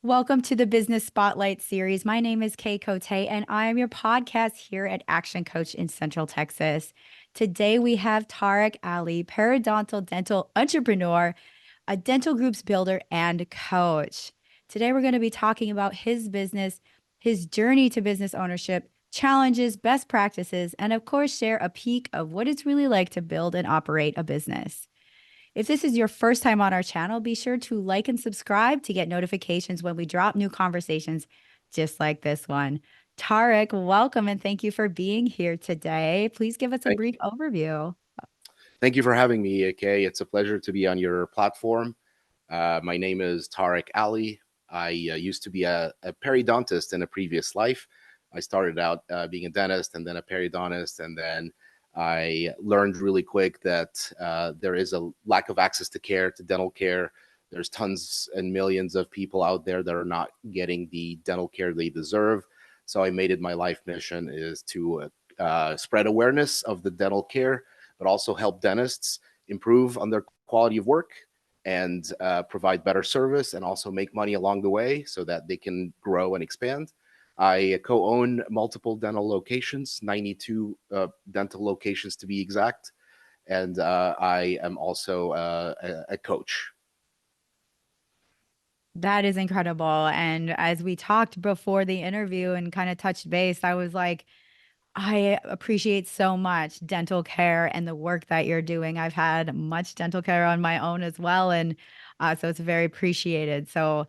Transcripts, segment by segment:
Welcome to the Business Spotlight series. My name is Kay Cote, and I am your podcast here at Action Coach in Central Texas. Today, we have Tarek Aly, periodontal dental entrepreneur, a dental groups builder, and coach. Today, we're going to be talking about his business, his journey to business ownership, challenges, best practices, and of course, share a peek of what it's really like to build and operate a business. If this is your first time on our channel, be sure to like and subscribe to get notifications when we drop new conversations just like this one. Tarek, welcome and thank you for being here today. Please give us a Thank brief overview. thank you for having me, Kay. It's a pleasure to be on your platform. My name is Tarek Ali. I used to be a periodontist in a previous life. I started out being a dentist and then a periodontist, and then I learned really quick that there is a lack of access to care, to dental care. There's tons and millions of people out there that are not getting the dental care they deserve. So I made it my life mission is to spread awareness of the dental care, but also help dentists improve on their quality of work and provide better service and also make money along the way so that they can grow and expand. I co own multiple dental locations, 92 dental locations to be exact. And I am also a coach. That is incredible. And as we talked before the interview and kind of touched base, I was like, I appreciate so much dental care and the work that you're doing. I've had much dental care on my own as well. And so it's very appreciated. So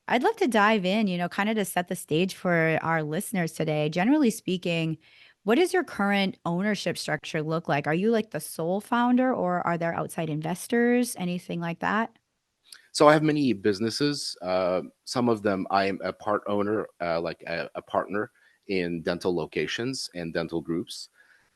I'd love to dive in, kind of to set the stage for our listeners today. Generally speaking, what does your current ownership structure look like? Are you like the sole founder or are there outside investors, anything like that? So I have many businesses. Some of them I am a part owner, like a partner in dental locations and dental groups.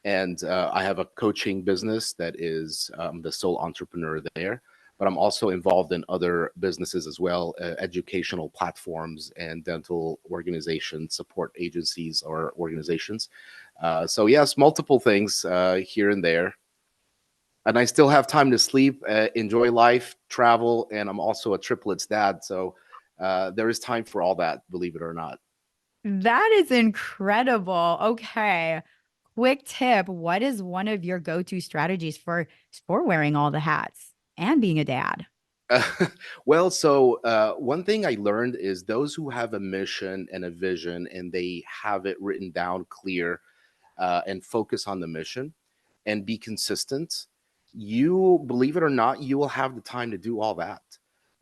And I have a coaching business that is the sole entrepreneur there. But I'm also involved in other businesses as well, educational platforms and dental organizations, support agencies or organizations. So, yes, multiple things here and there, and I still have time to sleep, enjoy life, travel, and I'm also a triplets dad. So there is time for all that, believe it or not. That is incredible. Okay. Quick tip. What is one of your go-to strategies for wearing all the hats and being a dad? Well, so one thing I learned is those who have a mission and a vision and they have it written down clear and focus on the mission and be consistent, you believe it or not, you will have the time to do all that.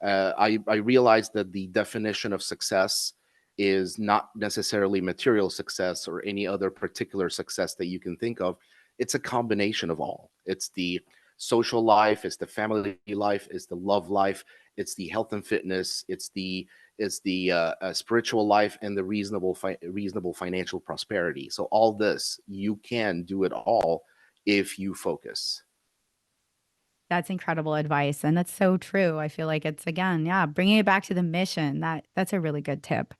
I realized that the definition of success is not necessarily material success or any other particular success that you can think of. It's a combination of all. It's the social life, it's the family life, it's the love life, it's the health and fitness, it's the spiritual life and the reasonable financial prosperity. So all this, you can do it all if you focus. That's incredible advice. And that's so true. I feel like it's again, yeah, bringing it back to the mission. That's a really good tip.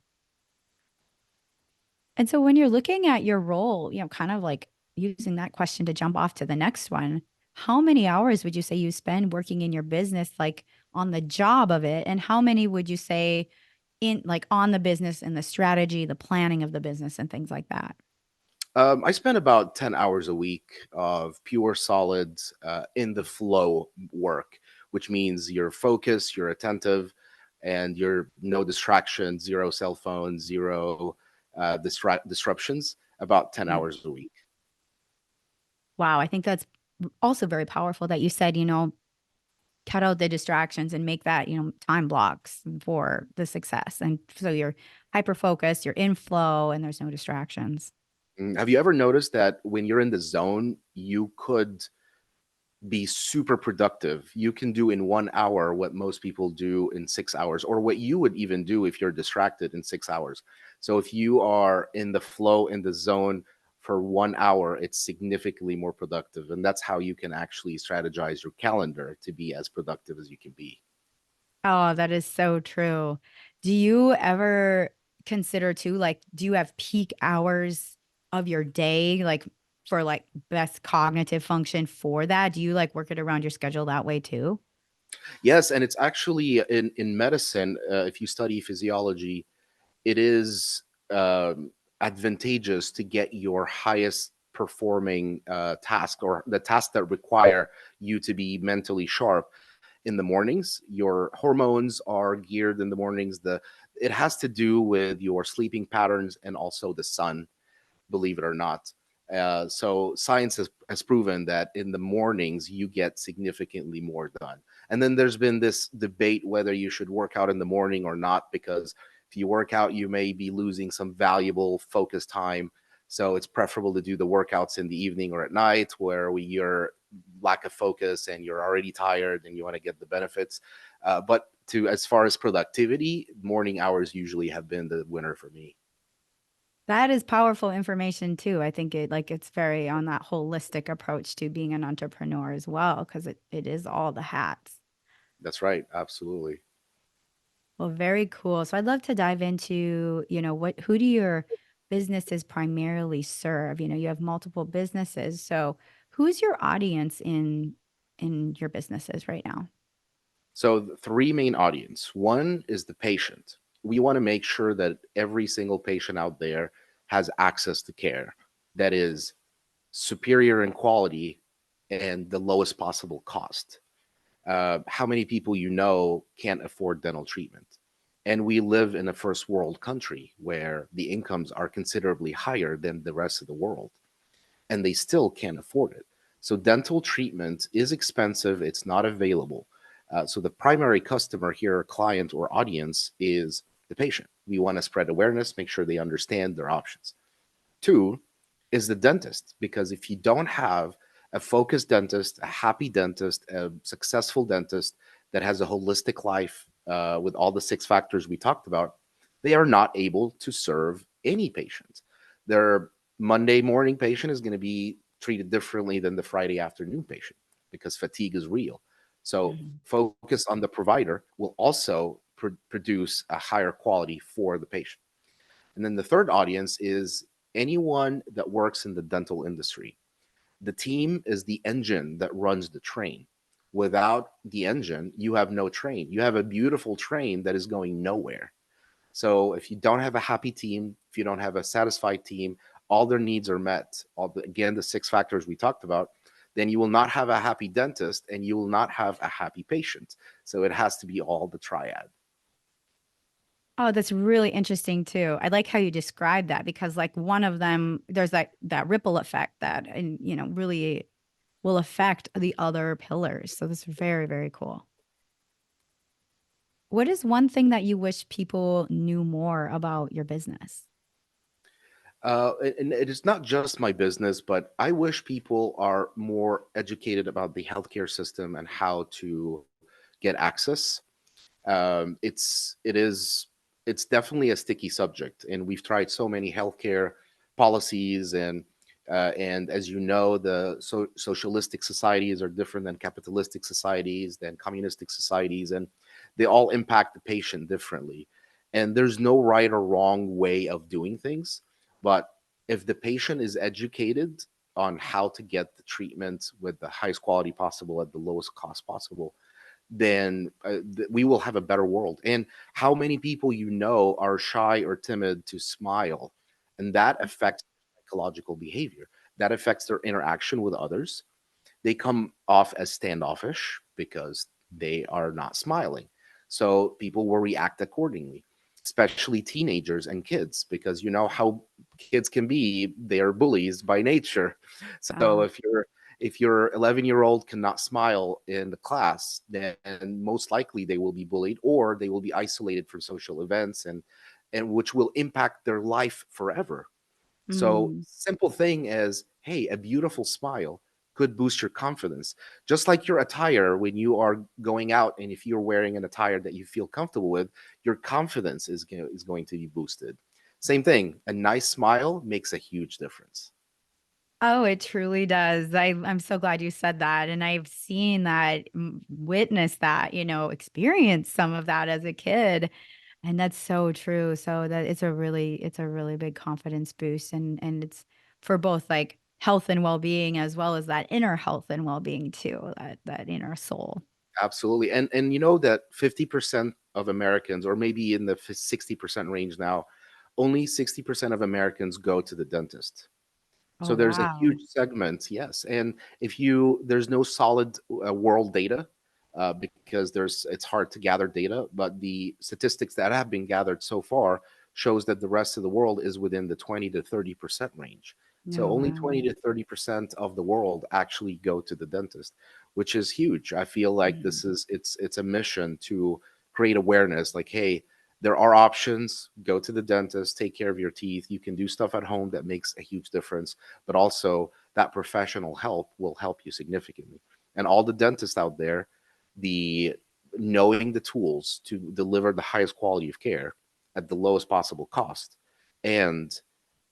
And so when you're looking at your role, kind of like using that question to jump off to the next one, how many hours would you say you spend working in your business, like on the job of it? And how many would you say in like on the business and the strategy, the planning of the business and things like that? I spend about 10 hours a week of pure solid in the flow work, which means you're focused, you're attentive, and you're no distractions, zero cell phones, zero disruptions, about 10 Mm. hours a week. Wow. I think that's also very powerful that you said, cut out the distractions and make that, time blocks for the success. And so you're hyper focused, you're in flow, and there's no distractions. Have you ever noticed that when you're in the zone, you could be super productive? You can do in 1 hour what most people do in 6 hours, or what you would even do if you're distracted in 6 hours. So if you are in the flow, in the zone for 1 hour, it's significantly more productive. And that's how you can actually strategize your calendar to be as productive as you can be. Oh, that is so true. Do you ever consider too, like, do you have peak hours of your day, like for like best cognitive function for that? Do you like work it around your schedule that way too? Yes, and it's actually in medicine. If you study physiology, it is advantageous to get your highest performing task, or the tasks that require you to be mentally sharp in the mornings. Your hormones are geared in the mornings. The It has to do with your sleeping patterns and also the sun, believe it or not. So science has proven that in the mornings you get significantly more done. And then there's been this debate whether you should work out in the morning or not, because if you work out, you may be losing some valuable focus time. So it's preferable to do the workouts in the evening or at night, where you're lack of focus and you're already tired and you want to get the benefits. But to as far as productivity, morning hours usually have been the winner for me. That is powerful information too. I think it's very on that holistic approach to being an entrepreneur as well, because it is all the hats. That's right. Absolutely. Well, very cool. So I'd love to dive into, who do your businesses primarily serve? You have multiple businesses. So who's your audience in your businesses right now? So the three main audience. One is the patient. We want to make sure that every single patient out there has access to care that is superior in quality and the lowest possible cost. How many people can't afford dental treatment? And we live in a first world country where the incomes are considerably higher than the rest of the world, and they still can't afford it. So dental treatment is expensive, it's not available. So the primary customer here, client or audience, is the patient. We want to spread awareness, make sure they understand their options. Two is the dentist, because if you don't have a focused dentist, a happy dentist, a successful dentist that has a holistic life with all the six factors we talked about, they are not able to serve any patient. Their Monday morning patient is going to be treated differently than the Friday afternoon patient, because fatigue is real. So, Mhm. focus on the provider will also produce a higher quality for the patient. And then the third audience is anyone that works in the dental industry. The team is the engine that runs the train. Without the engine, you have no train. You have a beautiful train that is going nowhere. So if you don't have a happy team, if you don't have a satisfied team, all their needs are met, again, the six factors we talked about, then you will not have a happy dentist and you will not have a happy patient. So it has to be all the triad. Oh, that's really interesting too. I like how you describe that because like one of them, there's that ripple effect that and really will affect the other pillars. So this is very, very cool. What is one thing that you wish people knew more about your business? And it is not just my business, but I wish people are more educated about the healthcare system and how to get access. It's definitely a sticky subject, and we've tried so many healthcare policies, and as you know, socialistic societies are different than capitalistic societies, than communistic societies, and they all impact the patient differently. And there's no right or wrong way of doing things, but if the patient is educated on how to get the treatment with the highest quality possible at the lowest cost possible, then we will have a better world. And how many people are shy or timid to smile, and that affects psychological behavior. That affects their interaction with others. They come off as standoffish because they are not smiling. So people will react accordingly, especially teenagers and kids, because you know how kids can be. They are bullies by nature. So Oh, if your 11-year-old cannot smile in the class, then most likely they will be bullied, or they will be isolated from social events, and which will impact their life forever. So mm. simple thing as, hey, a beautiful smile could boost your confidence. Just like your attire when you are going out, and if you're wearing an attire that you feel comfortable with, your confidence is going to be boosted. Same thing, a nice smile makes a huge difference. Oh, it truly does. I'm so glad you said that. And I've seen that, witnessed that, experienced some of that as a kid. And that's so true. So that it's a really big confidence boost and it's for both like health and well-being as well as that inner health and well-being too, that inner soul. Absolutely. And you know that 50% of Americans, or maybe in the 60% range now, only 60% of Americans go to the dentist. Oh, So there's a wow. huge segment, yes. And if you there's no solid world data, because it's hard to gather data, but the statistics that have been gathered so far shows that the rest of the world is within the 20 to 30% range. So Oh, only wow. 20 to 30% of the world actually go to the dentist, which is huge. I feel like Mm. it's a mission to create awareness, like, hey, there are options. Go to the dentist, take care of your teeth. You can do stuff at home that makes a huge difference, but also that professional help will help you significantly. And all the dentists out there, the knowing the tools to deliver the highest quality of care at the lowest possible cost, and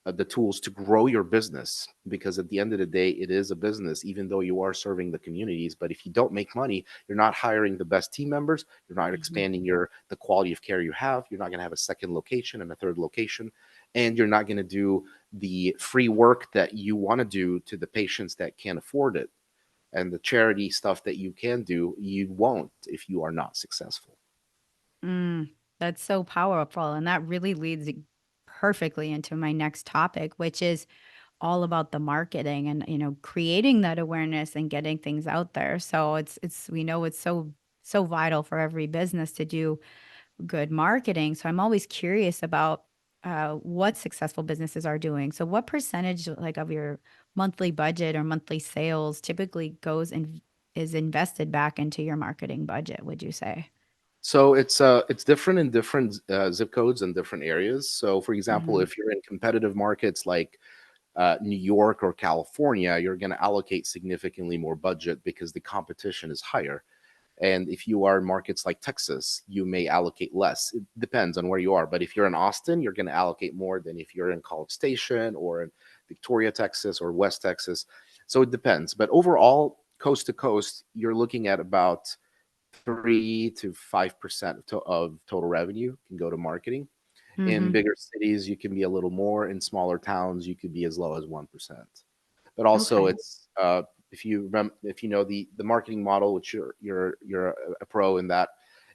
the tools to grow your business, because at the end of the day it is a business, even though you are serving the communities. But if you don't make money, you're not hiring the best team members, you're not Mhm. expanding the quality of care you have, you're not going to have a second location and a third location, and you're not going to do the free work that you want to do to the patients that can't afford it, and the charity stuff that you can do, you won't if you are not successful. Mm, that's so powerful. And that really leads perfectly into my next topic, which is all about the marketing and, creating that awareness and getting things out there. So we know it's so vital for every business to do good marketing. So I'm always curious about what successful businesses are doing. So what percentage like of your monthly budget or monthly sales typically goes and is invested back into your marketing budget, would you say? So it's different in different zip codes and different areas. So for example, Mm-hmm. if you're in competitive markets like New York or California, you're going to allocate significantly more budget because the competition is higher. And if you are in markets like Texas, you may allocate less. It depends on where you are. But if you're in Austin, you're going to allocate more than if you're in College Station or in Victoria, Texas, or West Texas. So it depends. But overall, coast to coast, you're looking at about 3 to 5% of total revenue can go to marketing. In Mm-hmm. bigger cities, you can be a little more. In smaller towns, you could be as low as 1%. But also, Okay. it's if you know the marketing model, which you're a pro in that,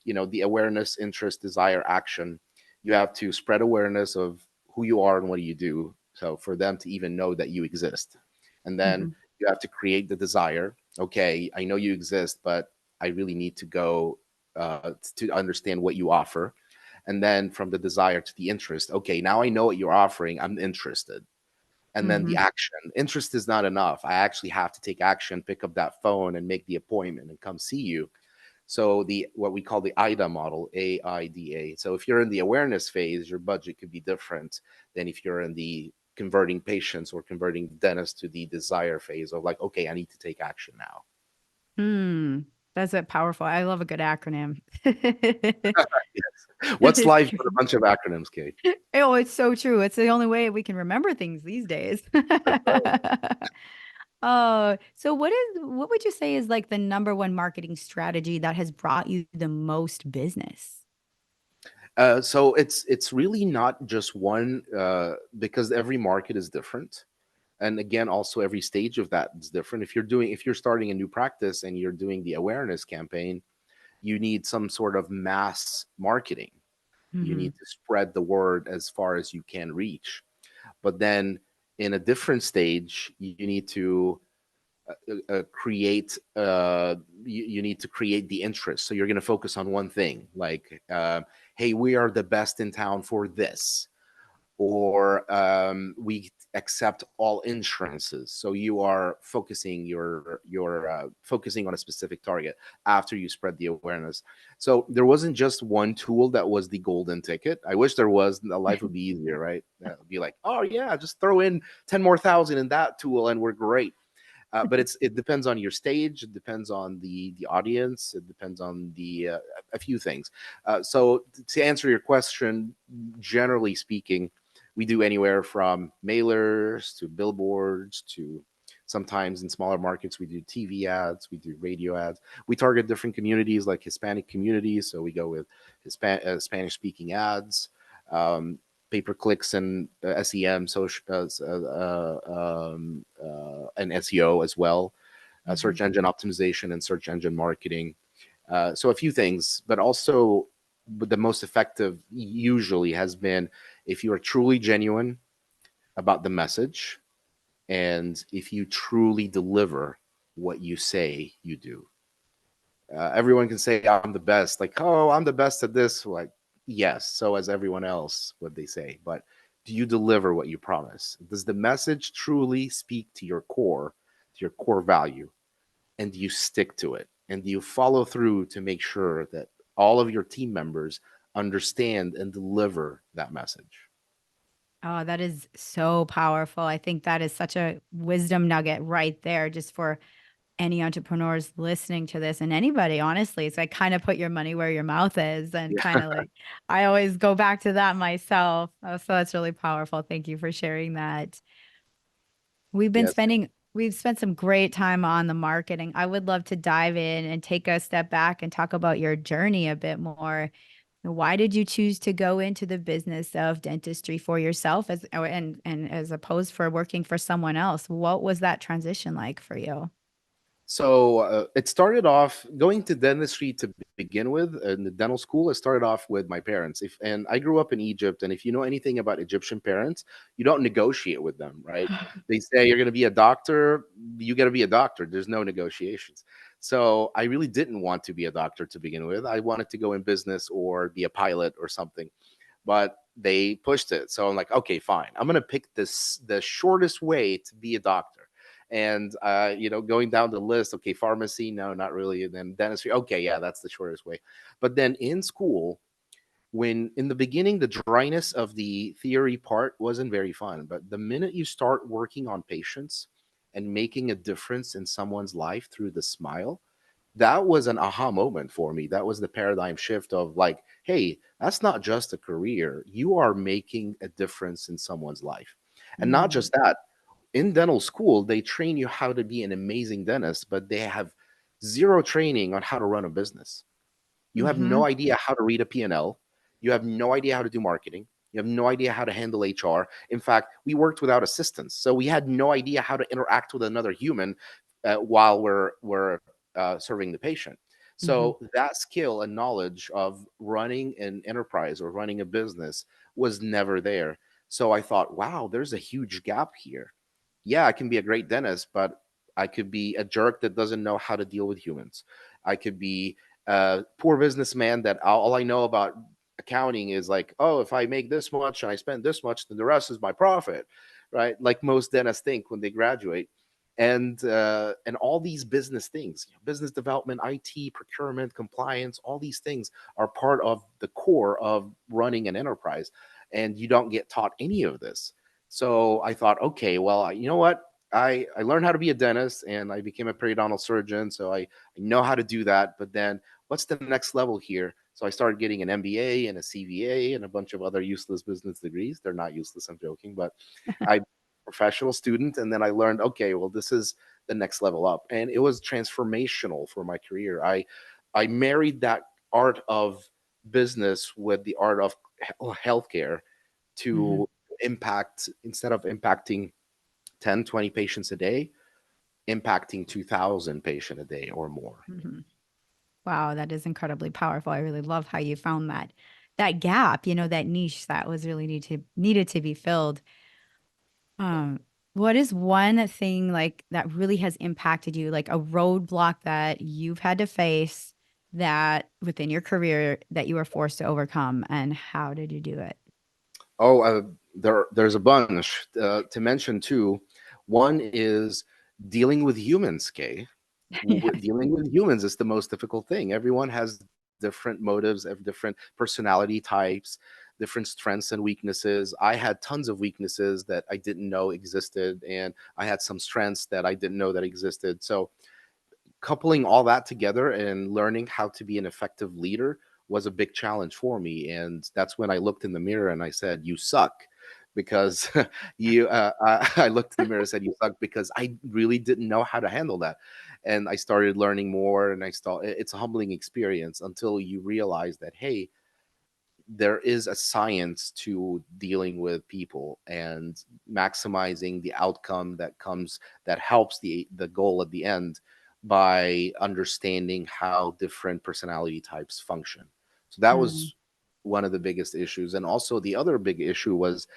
the awareness, interest, desire, action. You have to spread awareness of who you are and what do you do, so for them to even know that you exist. And then Mm-hmm. you have to create the desire. Okay, I know you exist, but I really need to go to understand what you offer. And then from the desire to the interest, okay, now I know what you're offering, I'm interested. And then the Mm-hmm. action, interest is not enough, I actually have to take action, pick up that phone and make the appointment and come see you. So the what we call the AIDA model, AIDA. So if you're in the awareness phase, your budget could be different than if you're in the converting patients or converting dentists to the desire phase of like, okay, I need to take action now. Hmm. That's it powerful. I love a good acronym. Yes. What's life but a bunch of acronyms, Kate? Oh, it's so true. It's the only way we can remember things these days. Oh, so what would you say is like the number one marketing strategy that has brought you the most business? So it's really not just one, because every market is different, and again, also every stage of that is different. If you're starting a new practice and you're doing the awareness campaign, you need some sort of mass marketing. You Hmm. need to spread the word as far as you can reach. But then in a different stage, you need to create you need to create the interest. So you're going to focus on one thing, like, hey, we are the best in town for this, or we accept all insurances. So you are focusing your focusing on a specific target after you spread the awareness. So there wasn't just one tool that was the golden ticket. I wish there was. Life would be easier, right? That would be like, oh yeah, just throw in 10 more thousand in that tool and we're great. But it depends on your stage, it depends on the audience, it depends on the a few things. So to answer your question, generally speaking, we do anywhere from mailers to billboards to sometimes in smaller markets we do TV ads, we do radio ads. We target different communities like Hispanic communities, so we go with Spanish speaking ads. Um, Pay per clicks and SEM, social, and SEO as well, Hmm. search engine optimization and search engine marketing. So a few things, but also the most effective usually has been if you are truly genuine about the message and if you truly deliver what you say you do. Everyone can say I'm the best, like, oh, I'm the best at this, like, yes, so as everyone else what they say, but do you deliver what you promise? Does the message truly speak to your core value, and do you stick to it, and do you follow through to make sure that all of your team members understand and deliver that message? Oh, that is so powerful. I think that is such a wisdom nugget right there, just for any entrepreneurs listening to this and anybody, honestly. It's like kind of put your money where your mouth is and Yeah. kind of like, I always go back to that myself. Oh, so that's really powerful. Thank you for sharing that. Yes. We've spent some great time on the marketing. I would love to dive in and take a step back and talk about your journey a bit more. Why did you choose to go into the business of dentistry for yourself and as opposed for working for someone else? What was that transition like for you? So it started off going to dentistry to begin with in the dental school. It started off with my parents. If and I grew up in Egypt, and if you know anything about Egyptian parents, you don't negotiate with them, right? They say you're going to be a doctor, you got to be a doctor. There's no negotiations. So I really didn't want to be a doctor to begin with. I wanted to go in business or be a pilot or something, but they pushed it. So I'm like, okay, fine. I'm gonna pick the shortest way to be a doctor. And going down the list, okay, pharmacy, no, not really. And then dentistry, okay, yeah, that's the shortest way. But then in school, when in the beginning the dryness of the theory part wasn't very fun, but the minute you start working on patients and making a difference in someone's life through the smile, that was an aha moment for me. That was the paradigm shift of like, hey, that's not just a career. You are making a difference in someone's life. And not Mm, just that, in dental school, they train you how to be an amazing dentist, but they have zero training on how to run a business. You have mm-hmm, no idea how to read a P&L. You have no idea how to do marketing. You have no idea how to handle HR. In fact, we worked without assistants, so we had no idea how to interact with another human while we're serving the patient. mm-hmm, So that skill and knowledge of running an enterprise or running a business was never there. So I thought, wow, there's a huge gap here. Yeah, I can be a great dentist, but I could be a jerk that doesn't know how to deal with humans. I could be poor businessman that all I know about accounting is like, oh, if I make this much and I spend this much, then the rest is my profit, right? Like most dentists think when they graduate. And all these business things, business development, IT, procurement, compliance, all these things are part of the core of running an enterprise, and you don't get taught any of this. So I thought, okay, well, you know what? I learned how to be a dentist and I became a periodontal surgeon. So I know how to do that. But then what's the next level here? So I started getting an MBA and a CVA and a bunch of other useless business degrees. They're not useless, I'm joking, but I professional student, and then I learned, okay, well, this is the next level up. And it was transformational for my career. I married that art of business with the art of healthcare mm-hmm, to impact, instead of impacting 10, 20 patients a day, impacting 2,000 patient a day or more. mm-hmm. Wow, that is incredibly powerful. I really love how you found that gap, that niche that was really needed to be filled. Um, what is one thing like that really has impacted you, like a roadblock that you've had to face that within your career that you were forced to overcome, and how did you do it? Oh, there's a bunch to mention too. One is dealing with humans, Kay. Yes. Dealing with humans is the most difficult thing. Everyone has different motives, have different personality types, different strengths and weaknesses. I had tons of weaknesses that I didn't know existed, and I had some strengths that I didn't know that existed. So coupling all that together and learning how to be an effective leader was a big challenge for me. And that's when I looked in the mirror and I said, you suck. Because I looked in the mirror and said, you suck, because I really didn't know how to handle that. And I started learning more, and it's a humbling experience until you realize that, hey, there is a science to dealing with people and maximizing the outcome that helps the goal at the end. by understanding how different personality types function. So that Mm, was one of the biggest issues. And also, the other big issue was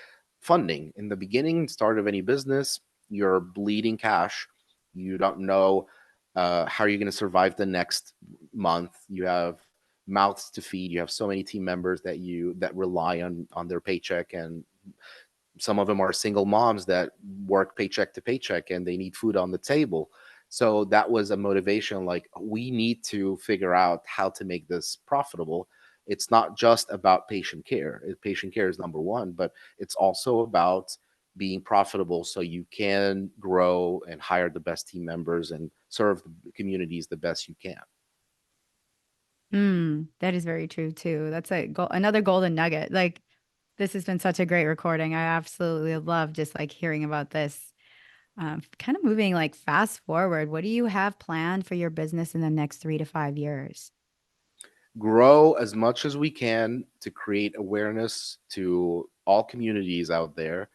funding. In the beginning, start of any business, you're bleeding cash. You don't know how you're going to survive the next month. You have mouths to feed. You have so many team members that rely on their paycheck, and some of them are single moms that work paycheck to paycheck and they need food on the table. So that was a motivation, like, we need to figure out how to make this profitable. It's not just about patient care. Patient care is number one, but it's also about being profitable so you can grow and hire the best team members and serve the communities the best you can. that is very true too. That's another golden nugget. Like this has been such a great recording. I absolutely love just like hearing about this. Kind of moving like fast forward, what do you have planned for your business in the next 3 to 5 years? Grow as much as we can to create awareness to all communities out there.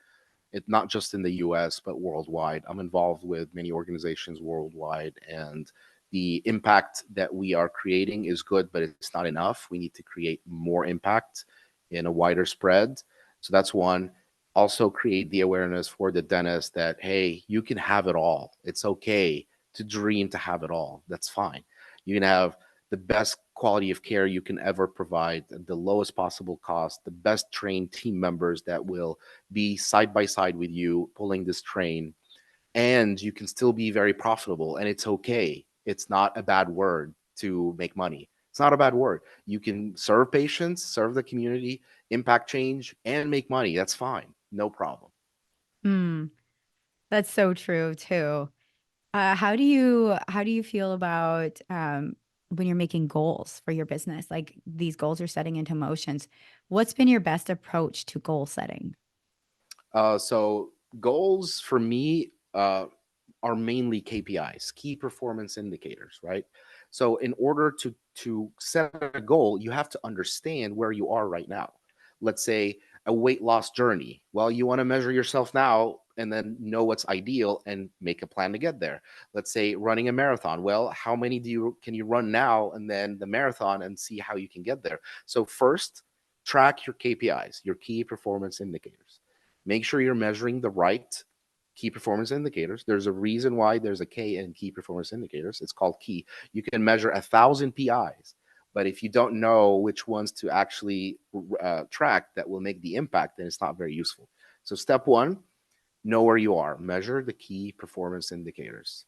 It not just in the US, but worldwide. I'm involved with many organizations worldwide, and the impact that we are creating is good, but it's not enough. We need to create more impact in a wider spread. So that's one. Also, create the awareness for the dentist that, hey, you can have it all. It's okay to dream to have it all. That's fine. You can have the best quality of care you can ever provide at the lowest possible cost, the best trained team members that will be side by side with you pulling this train, and you can still be very profitable. And it's okay. It's not a bad word to make money. It's not a bad word. You can serve patients, serve the community, impact change, and make money. That's fine. No problem. Hmm, that's so true too. How do you feel about when you're making goals for your business? Like these goals are setting into motions. What's been your best approach to goal setting? So goals for me are mainly KPIs, key performance indicators, right? So in order to set a goal, you have to understand where you are right now. Let's say a weight loss journey. Well, you want to measure yourself now and then know what's ideal and make a plan to get there. Let's say running a marathon. Well, how many do you can you run now and then the marathon and see how you can get there. So first, track your KPIs, your key performance indicators. Make sure you're measuring the right key performance indicators. There's a reason why there's a K in key performance indicators. It's called key. You can measure 1,000 PIs, but if you don't know which ones to actually track that will make the impact, then it's not very useful. So step one, know where you are. Measure the key performance indicators.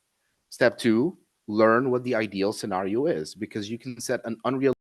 Step two, learn what the ideal scenario is, because you can set an unrealistic